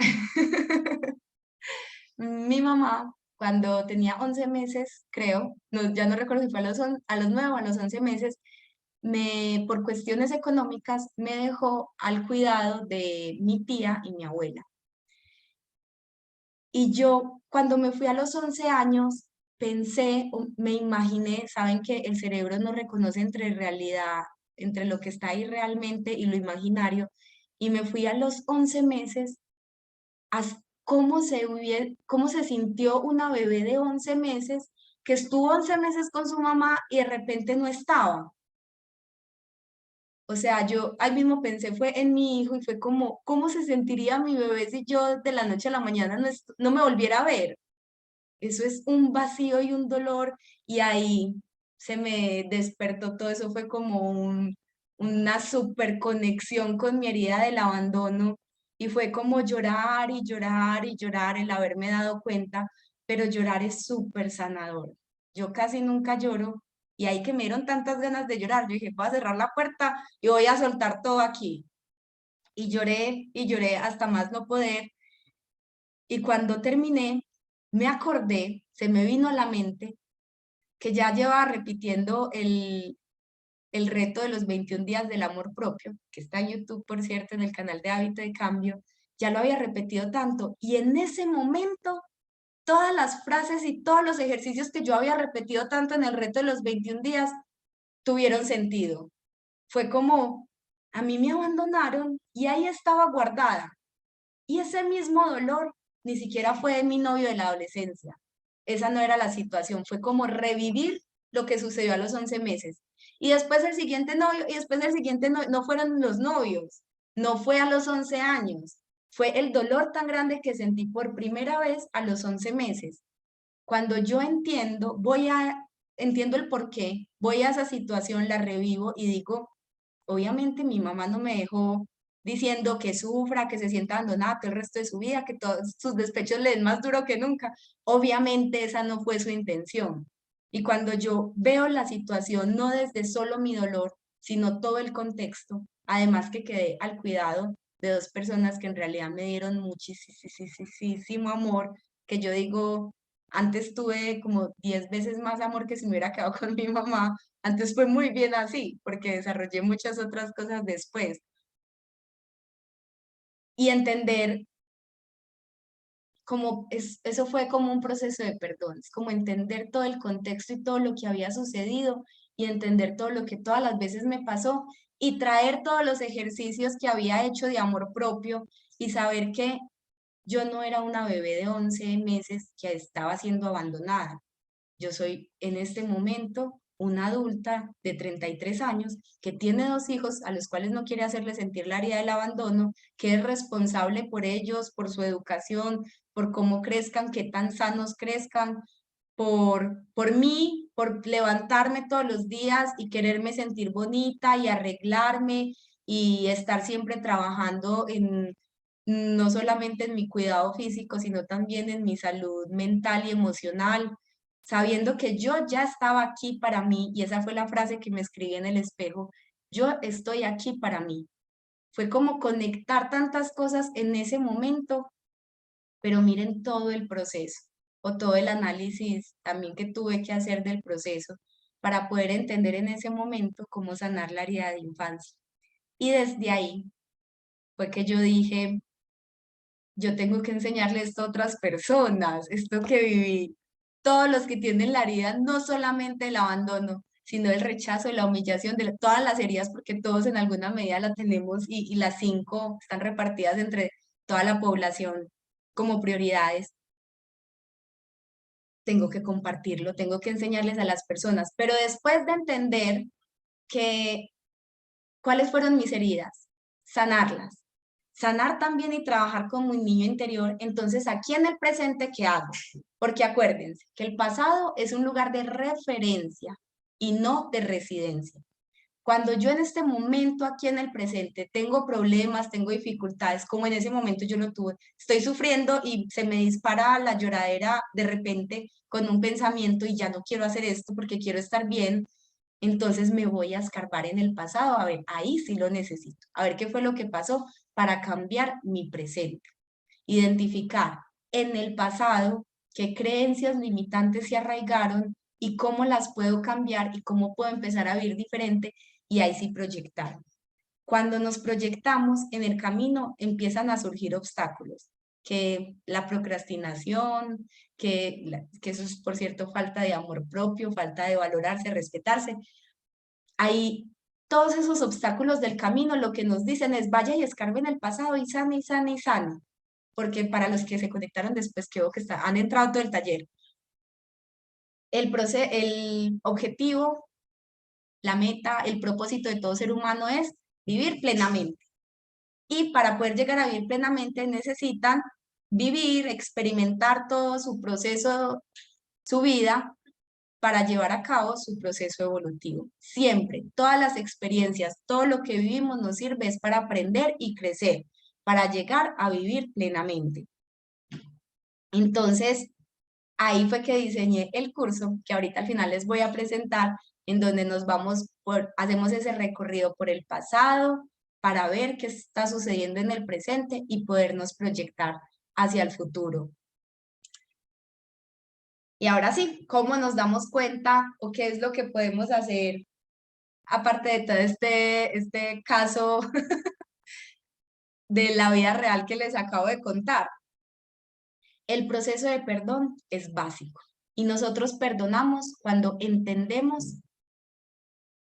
mi mamá, cuando tenía 11 meses, creo, ya no recuerdo si fue a los 9 o a los 11 meses, por cuestiones económicas, me dejó al cuidado de mi tía y mi abuela. Y yo, cuando me fui a los 11 años, pensé, me imaginé, saben que el cerebro no reconoce entre realidad, entre lo que está ahí realmente y lo imaginario, y me fui a los 11 meses cómo se sintió una bebé de 11 meses que estuvo 11 meses con su mamá y de repente no estaba. O sea, yo ahí mismo pensé, fue en mi hijo y fue como, ¿cómo se sentiría mi bebé si yo de la noche a la mañana no me volviera a ver? Eso es un vacío y un dolor y ahí se me despertó todo eso, fue como una super conexión con mi herida del abandono y fue como llorar y llorar y llorar el haberme dado cuenta, pero llorar es súper sanador. Yo casi nunca lloro y ahí que me dieron tantas ganas de llorar, yo dije, voy a cerrar la puerta y voy a soltar todo aquí. Y lloré hasta más no poder y cuando terminé, me acordé, se me vino a la mente que ya llevaba repitiendo el reto de los 21 días del amor propio, que está en YouTube, por cierto, en el canal de Hábito de Cambio, ya lo había repetido tanto y en ese momento todas las frases y todos los ejercicios que yo había repetido tanto en el reto de los 21 días tuvieron sentido. Fue como, a mí me abandonaron y ahí estaba guardada. Y ese mismo dolor ni siquiera fue de mi novio de la adolescencia. Esa no era la situación, fue como revivir lo que sucedió a los 11 meses. Y después el siguiente novio, y después el siguiente novio, no fueron los novios, no fue a los 11 años, fue el dolor tan grande que sentí por primera vez a los 11 meses. Cuando yo entiendo el por qué, voy a esa situación, la revivo y digo, obviamente mi mamá no me dejó diciendo que sufra, que se sienta abandonada todo el resto de su vida, que todos sus despechos le den más duro que nunca. Obviamente esa no fue su intención. Y cuando yo veo la situación, no desde solo mi dolor, sino todo el contexto, además que quedé al cuidado de dos personas que en realidad me dieron muchísimo amor, que yo digo, antes tuve como 10 veces más amor que si me hubiera quedado con mi mamá. Antes fue muy bien así, porque desarrollé muchas otras cosas después. Y entender eso fue como un proceso de perdón, es como entender todo el contexto y todo lo que había sucedido y entender todo lo que todas las veces me pasó y traer todos los ejercicios que había hecho de amor propio y saber que yo no era una bebé de 11 meses que estaba siendo abandonada. Yo soy en este momento una adulta de 33 años que tiene dos hijos a los cuales no quiere hacerles sentir la herida del abandono, que es responsable por ellos, por su educación, por cómo crezcan, qué tan sanos crezcan, por mí, por levantarme todos los días y quererme sentir bonita y arreglarme y estar siempre trabajando no solamente en mi cuidado físico, sino también en mi salud mental y emocional, sabiendo que yo ya estaba aquí para mí, y esa fue la frase que me escribí en el espejo, yo estoy aquí para mí. Fue como conectar tantas cosas en ese momento pero miren todo el proceso o todo el análisis también que tuve que hacer del proceso para poder entender en ese momento cómo sanar la herida de infancia. Y desde ahí fue que yo dije, yo tengo que enseñarle esto a otras personas, esto que viví. Todos los que tienen la herida, no solamente el abandono, sino el rechazo, la humillación, de todas las heridas, porque todos en alguna medida la tenemos y las 5 están repartidas entre toda la población como prioridades. Tengo que compartirlo, tengo que enseñarles a las personas, pero después de entender que cuáles fueron mis heridas, sanarlas, sanar también y trabajar como un niño interior, entonces aquí en el presente, ¿qué hago? Porque acuérdense que el pasado es un lugar de referencia y no de residencia. Cuando yo en este momento aquí en el presente tengo problemas, tengo dificultades, como en ese momento yo lo tuve, estoy sufriendo y se me dispara la lloradera de repente con un pensamiento y ya no quiero hacer esto porque quiero estar bien, entonces me voy a escarbar en el pasado, a ver, ahí sí lo necesito, a ver qué fue lo que pasó para cambiar mi presente. Identificar en el pasado qué creencias limitantes se arraigaron y cómo las puedo cambiar y cómo puedo empezar a vivir diferente y ahí sí proyectar. Cuando nos proyectamos en el camino empiezan a surgir obstáculos, que la procrastinación, que eso es por cierto falta de amor propio, falta de valorarse, respetarse. Ahí todos esos obstáculos del camino lo que nos dicen es vaya y escarbe en el pasado y sane y sane y sane, porque para los que se conectaron después creo que han entrado todo el taller. El objetivo, la meta, el propósito de todo ser humano es vivir plenamente. Y para poder llegar a vivir plenamente necesitan vivir, experimentar todo su proceso, su vida, para llevar a cabo su proceso evolutivo. Siempre, todas las experiencias, todo lo que vivimos nos sirve es para aprender y crecer, para llegar a vivir plenamente. Entonces, ahí fue que diseñé el curso que ahorita al final les voy a presentar, en donde nos vamos hacemos ese recorrido por el pasado para ver qué está sucediendo en el presente y podernos proyectar hacia el futuro. Y ahora sí, ¿cómo nos damos cuenta o qué es lo que podemos hacer aparte de todo este caso de la vida real que les acabo de contar? El proceso de perdón es básico y nosotros perdonamos cuando entendemos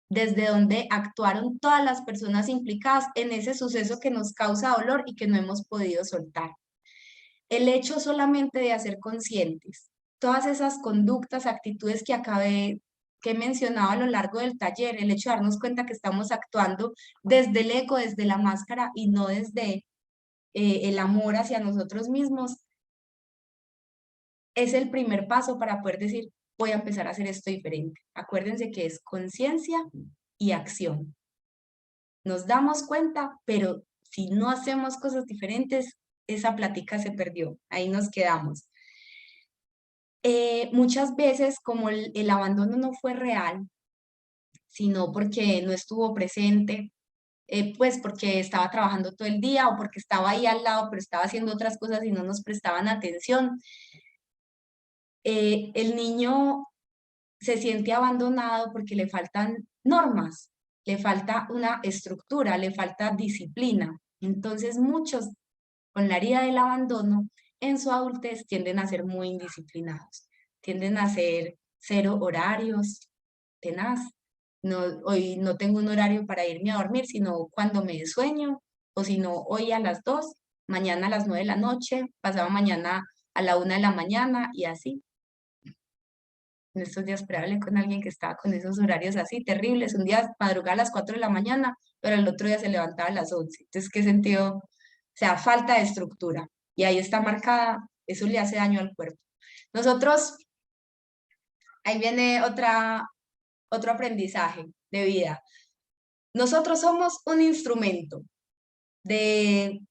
desde donde actuaron todas las personas implicadas en ese suceso que nos causa dolor y que no hemos podido soltar. El hecho solamente de hacer conscientes todas esas conductas, actitudes que he mencionado a lo largo del taller, el hecho de darnos cuenta que estamos actuando desde el ego, desde la máscara y no desde el amor hacia nosotros mismos, es el primer paso para poder decir, voy a empezar a hacer esto diferente. Acuérdense que es conciencia y acción. Nos damos cuenta, pero si no hacemos cosas diferentes, esa plática se perdió, ahí nos quedamos. Muchas veces, como el abandono no fue real, sino porque no estuvo presente, pues porque estaba trabajando todo el día o porque estaba ahí al lado, pero estaba haciendo otras cosas y no nos prestaban atención, el niño se siente abandonado porque le faltan normas, le falta una estructura, le falta disciplina. Entonces muchos con la herida del abandono en su adultez tienden a ser muy indisciplinados, tienden a ser cero horarios, tenaz. No, hoy no tengo un horario para irme a dormir, sino cuando me sueño, o si no, hoy a las 2, mañana a las 9 de la noche, pasado mañana a la 1 de la mañana y así. En estos días hablé con alguien que estaba con esos horarios así terribles. Un día madrugaba a las 4 de la mañana, pero el otro día se levantaba a las 11. Entonces, ¿qué sentido? O sea, falta de estructura. Y ahí está marcada, eso le hace daño al cuerpo. Nosotros, ahí viene otro aprendizaje de vida. Nosotros somos un instrumento de,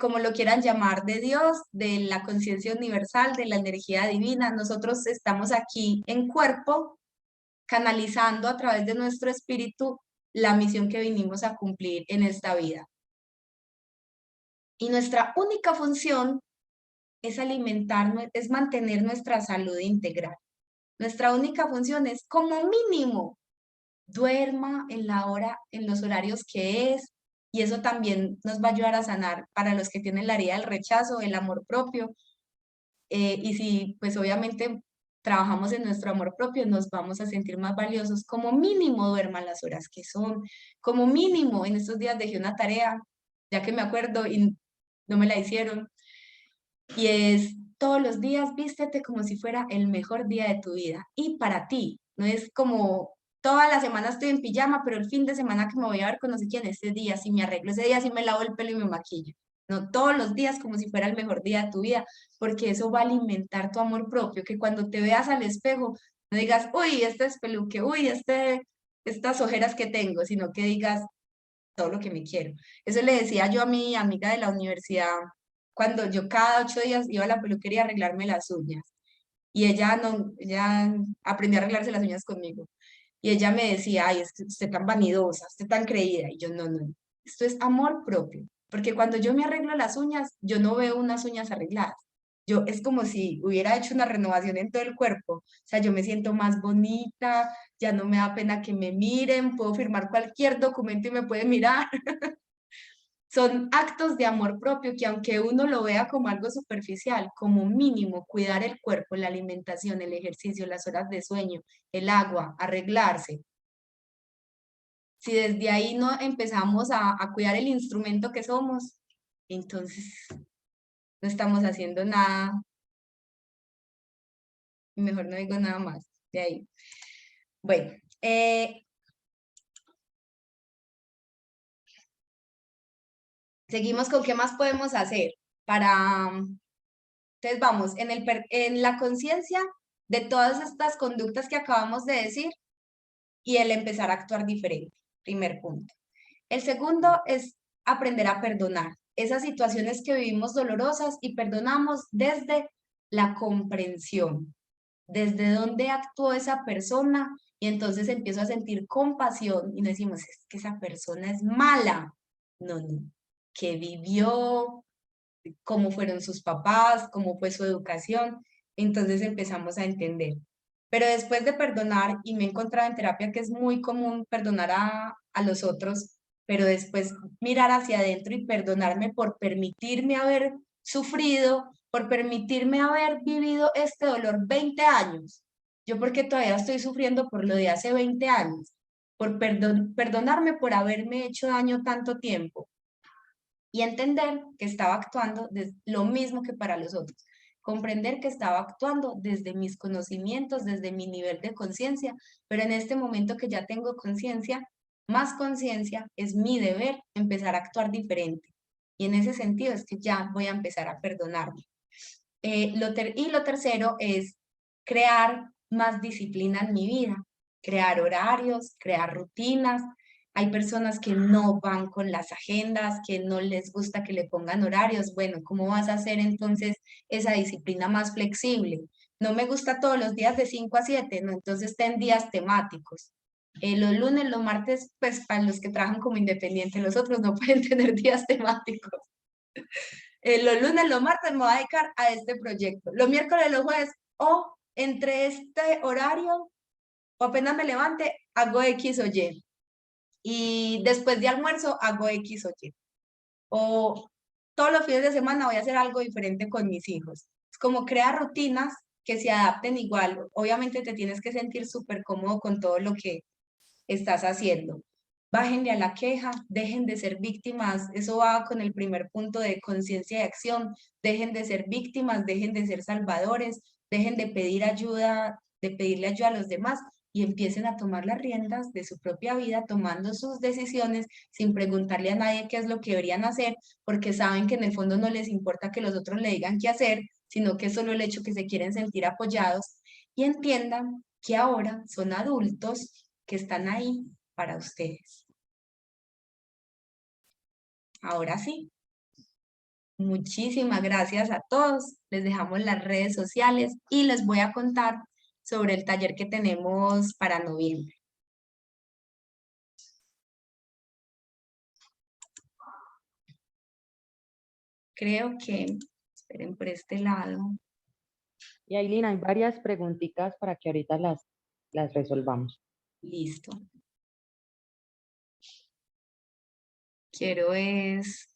como lo quieran llamar, de Dios, de la conciencia universal, de la energía divina. Nosotros estamos aquí en cuerpo, canalizando a través de nuestro espíritu la misión que vinimos a cumplir en esta vida. Y nuestra única función es alimentar, es mantener nuestra salud integral. Nuestra única función es, como mínimo, duerma en la hora, en los horarios que es, y eso también nos va a ayudar a sanar para los que tienen la herida del rechazo, el amor propio, y si pues obviamente trabajamos en nuestro amor propio, nos vamos a sentir más valiosos. Como mínimo duerman las horas que son, como mínimo en estos días dejé una tarea, ya que me acuerdo y no me la hicieron, y es todos los días vístete como si fuera el mejor día de tu vida. Y para ti, no es como toda la semana estoy en pijama, pero el fin de semana que me voy a ver con no sé quién, ese día sí me arreglo, ese día sí me lavo el pelo y me maquillo. No, todos los días como si fuera el mejor día de tu vida, porque eso va a alimentar tu amor propio, que cuando te veas al espejo, no digas, uy, este espeluque, uy, estas ojeras que tengo, sino que digas todo lo que me quiero. Eso le decía yo a mi amiga de la universidad cuando yo cada 8 días iba a la peluquería a arreglarme las uñas. Y ella no, ella aprendió a arreglarse las uñas conmigo. Y ella me decía, ay, es que usted tan vanidosa, usted tan creída. Y yo, no, no, esto es amor propio. Porque cuando yo me arreglo las uñas, yo no veo unas uñas arregladas. Yo, es como si hubiera hecho una renovación en todo el cuerpo. O sea, yo me siento más bonita, ya no me da pena que me miren, puedo firmar cualquier documento y me pueden mirar. Son actos de amor propio que aunque uno lo vea como algo superficial, como mínimo cuidar el cuerpo, la alimentación, el ejercicio, las horas de sueño, el agua, arreglarse. Si desde ahí no empezamos a cuidar el instrumento que somos, entonces no estamos haciendo nada, mejor no digo nada más de ahí. Bueno, seguimos con qué más podemos hacer para, entonces vamos, en la conciencia de todas estas conductas que acabamos de decir y el empezar a actuar diferente, primer punto. El segundo es aprender a perdonar esas situaciones que vivimos dolorosas y perdonamos desde la comprensión, desde dónde actuó esa persona y entonces empiezo a sentir compasión y no decimos, es que esa persona es mala. No, no, que vivió, cómo fueron sus papás, cómo fue su educación. Entonces empezamos a entender. Pero después de perdonar, y me he encontrado en terapia que es muy común perdonar a los otros, pero después mirar hacia adentro y perdonarme por permitirme haber sufrido, por permitirme haber vivido este dolor 20 años. Yo porque todavía estoy sufriendo por lo de hace 20 años, por perdonarme por haberme hecho daño tanto tiempo y entender que estaba actuando lo mismo que para los otros. Comprender que estaba actuando desde mis conocimientos, desde mi nivel de conciencia, pero en este momento que ya tengo conciencia, más conciencia, es mi deber empezar a actuar diferente. Y en ese sentido es que ya voy a empezar a perdonarme. Y lo tercero es crear más disciplina en mi vida, crear horarios, crear rutinas. Hay personas que no van con las agendas, que no les gusta que le pongan horarios. Bueno, ¿cómo vas a hacer entonces esa disciplina más flexible? No me gusta todos los días de 5 a 7, ¿no? Entonces ten días temáticos. Los lunes, los martes, pues para los que trabajan como independientes, los otros no pueden tener días temáticos. Los lunes, los martes me voy a dedicar a este proyecto. Los miércoles, los jueves, o entre este horario, o apenas me levante, hago X o Y. Y después de almuerzo, hago X o Y. O todos los fines de semana voy a hacer algo diferente con mis hijos. Es como crear rutinas que se adapten igual. Obviamente te tienes que sentir súper cómodo con todo lo que estás haciendo. Bájenle a la queja, dejen de ser víctimas, eso va con el primer punto de conciencia y acción, dejen de ser víctimas, dejen de ser salvadores, dejen de pedir ayuda, de pedirle ayuda a los demás y empiecen a tomar las riendas de su propia vida, tomando sus decisiones sin preguntarle a nadie qué es lo que deberían hacer, porque saben que en el fondo no les importa que los otros le digan qué hacer, sino que es solo el hecho que se quieren sentir apoyados y entiendan que ahora son adultos que están ahí para ustedes. Ahora sí, muchísimas gracias a todos. Les dejamos las redes sociales y les voy a contar sobre el taller que tenemos para noviembre. Creo que Esperen por este lado. Y Aileen, hay varias preguntitas para que ahorita las resolvamos. Listo. Quiero es